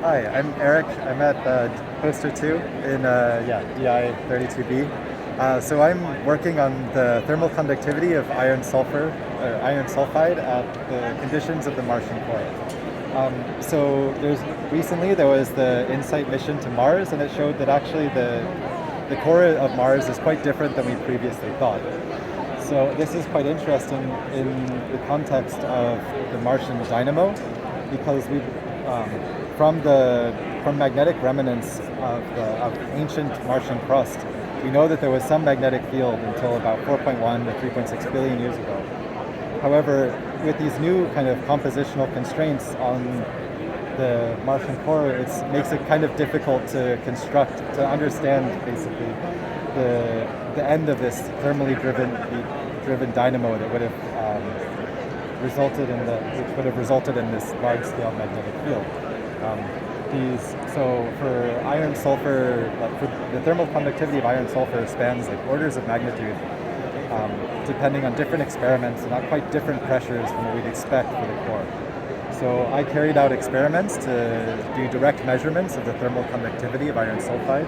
Hi, I'm Eric. I'm at poster 2 in DI32B. So I'm working on the thermal conductivity of iron sulfide at the conditions of the Martian core. So recently there was the InSight mission to Mars, and it showed that actually the core of Mars is quite different than we previously thought. So this is quite interesting in the context of the Martian dynamo, because from magnetic remanence of ancient Martian crust, we know that there was some magnetic field until about 4.1 to 3.6 billion years ago. However, with these new kind of compositional constraints on the Martian core, it makes it kind of difficult to understand basically the end of this thermally driven dynamo that would have resulted in this large-scale magnetic field. So for iron sulfur, for the thermal conductivity of iron sulfur spans like orders of magnitude, depending on different experiments and at quite different pressures from what we'd expect for the core. So I carried out experiments to do direct measurements of the thermal conductivity of iron sulfide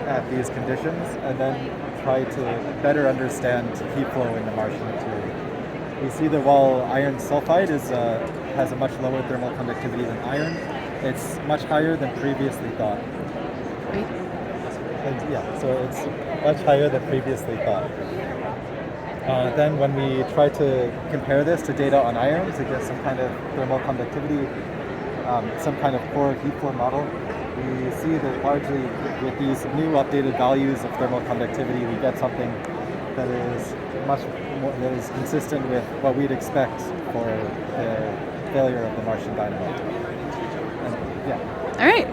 at these conditions, and then try to better understand heat flow in the Martian material. We see that while iron sulfide has a much lower thermal conductivity than iron, it's much higher than previously thought. Right. And yeah, so it's much higher than previously thought. Then when we try to compare this to data on iron to get some kind of thermal conductivity, some kind of core heat flow model, we see that largely with these new updated values of thermal conductivity, we get something that is that is consistent with what we'd expect for the failure of the Martian dynamo. And, yeah. All right.